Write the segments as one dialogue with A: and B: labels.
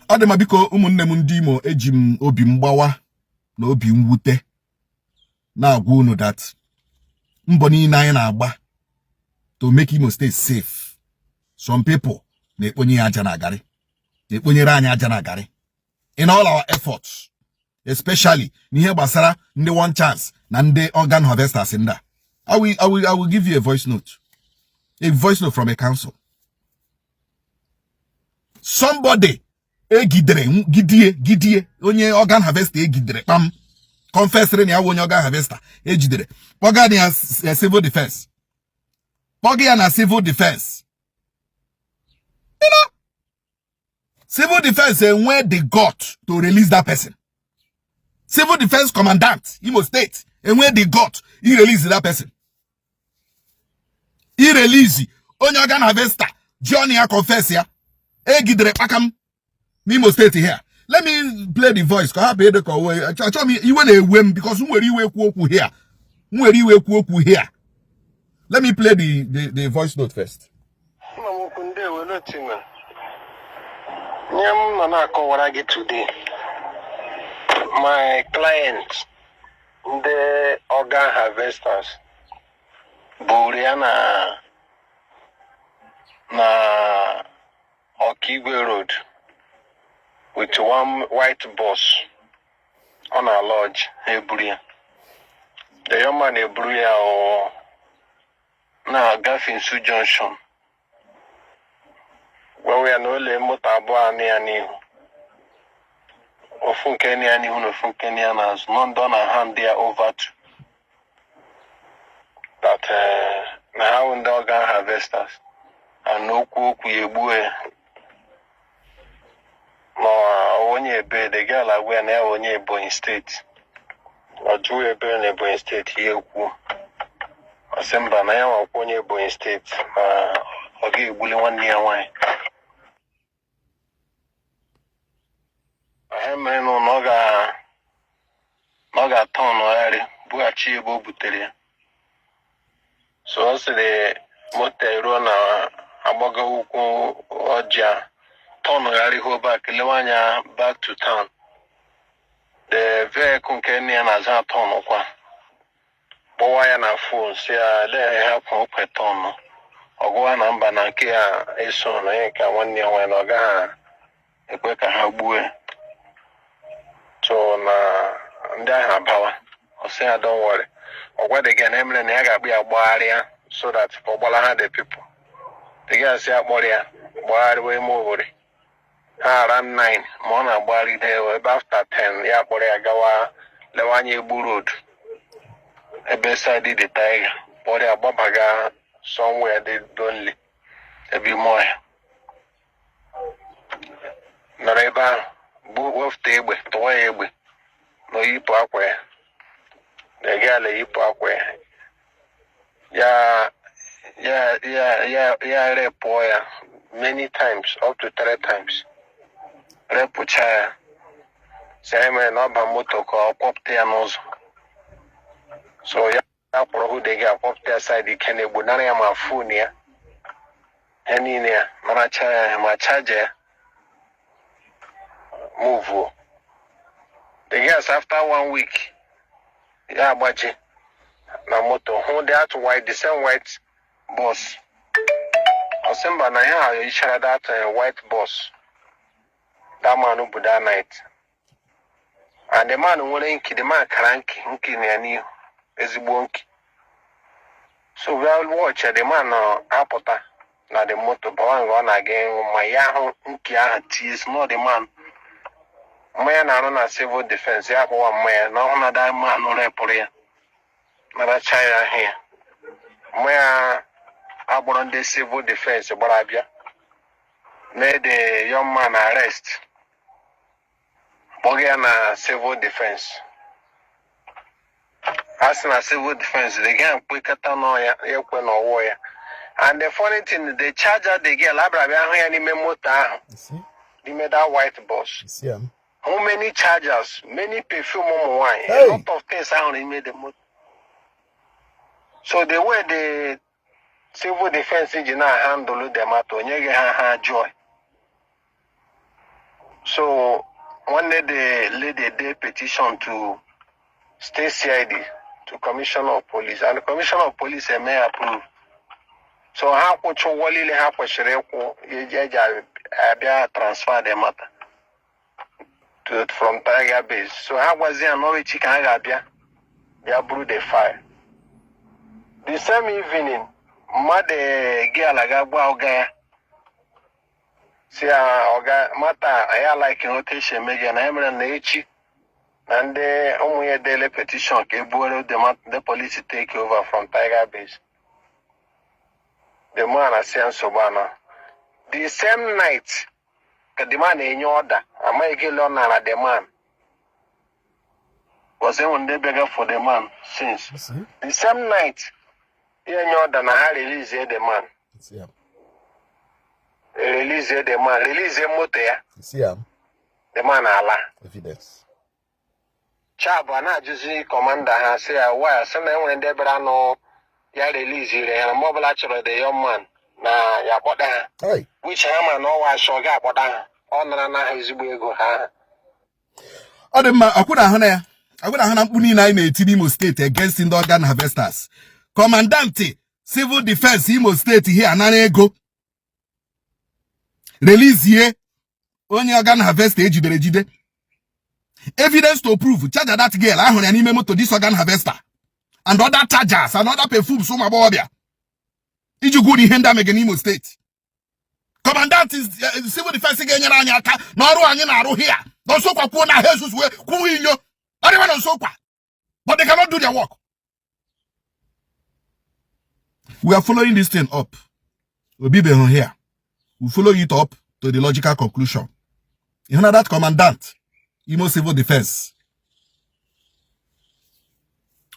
A: Ademabiko ụmụnne m Ndi Imo eji m obi mgbawa na obi mwute na-agwa unu that mbọ niile anyị na-agba to make Imo State safe. Some people na-ekponye aja na garị, na-ekponyere anyị aja na garị in all our efforts, especially n'ihe gbasara ndị one chance na ndị organ harvesters in that. I will give you a voice note from a council. Somebody gidie onye organ harvester egidere pam confess na ya onye organ harvester ejidere kpọga ya civil defense, kpọga ya na civil defense. You know, civil defense enwe the gut to release that person. Civil defense commandant Imo State enwe the gut he release that person. He release onye organ harvester Johnny ya confess ya egidere pakam Imo State here. Let me play the voice. Because let me play the voice note first.
B: Today, my clients, the organ harvesters, Buriana na Okigwe Road, with one white bus on our lodge, Ebruya. The young man Ebruya or now Gafinsu Junction. Where we are no le motabo ani or Funkeni ani no Funkeni as none done a hand there over to that now in the organ harvesters and no cook we no onye be the girl I wear now onye Ebonyi State. Or do a burn Ebonyi State here ku. Asemba na ya onye Ebonyi State. Oge buli 1 year wine. Aheme no noga ton ori buachi ebo butere. So the motor na abaga ukwu oja turn go back to town. The vehicle can as a ton. Boy and a phone say they help hope a ton. Or go on and banakia a son, a 1 year when Oga a quick habue. So now have power. Or say I don't worry. Or what again, Emily and Yaga be a barrier so that for the people. The guys say barrier, wide way more. Around 9, Mona Bali there after 10, yeah, Gawa, Lewanye Burud. A beside the tiger, body a babaga somewhere they don't live. A bit more. Noreba, book of table, toy, no yipakwe. The girl yipakwe. Yeah, repoya many times, up to 3 times. Repucha, say me no ba moto ko popte anozo. So ya pro they get popte side the kene bunana ya mafuni ya. Eni ne ma charger move. The guys after 1 week, yeah, baji na moto. Who they had to white the same white bus. Osemba na ya you share that white bus. That man who that night. And the man who the man cranky, nki ezibonki. So we all watch the man apota na the motor going on again. My yaho nki is not the man. My na civil defense. Ya one man, no one that man no report. Not child here. My abon the civil defense, but Abia made the young man arrest. Bogiana civil defense. As in a civil defense, they get quicker than no warrior. And the funny thing, the charger they get labra any memota. They made that white bus. How many chargers, many perfume wine, a lot of things how they made the motor. So the way the civil defense engineer handle the matter, you get joy. So one day they laid a day petition to state CID, to Commissioner of Police, and the Commissioner of Police may approve. So how could you wally have a shreko transfer the matter to from Tiger Base? So how was there no chicken Arabia? They blew the fire. The same evening, Mother Gallagher Gaya. See, Mata, I like notation, Megan Emerald Nachi, and the only daily petition gave the police to take over from Tiger Base. The man has sent Sobana. The same night, the man in order, I might get on the man. Was on the beggar for the man since. The same night, in order, I release the man. Release the man, release the motor. The man Allah.
A: Evidence.
B: Chabana just commander has said, well, someone when they no ya release you and mobile actually the young man. Na ya boda. Which I'm no wa shoga boda. On na his go ha.
A: Odema akuna hana mpuni na Ndi Imo State against the organ harvesters. Commandant Civil Defense Imo State here anana ego. Release here only organ harvester ejide. Evidence to prove charge that girl ahụ ya n'ime moto this organ harvester and other chargers and other perfumes so mabobia. Iji go the henda mega Imo State. Commandant is Civil Defense ga-enyere anyị aka na ọrụ anyị na-arụ here. Don't so kwa na Jesus we kwuo inyo. Anyone on so kwa. But they cannot do their work. We are following this thing up. We'll be here. We follow it up to the logical conclusion. You know that commandant, Imo Civil Defense.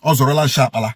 A: Ozorola Sharp ala.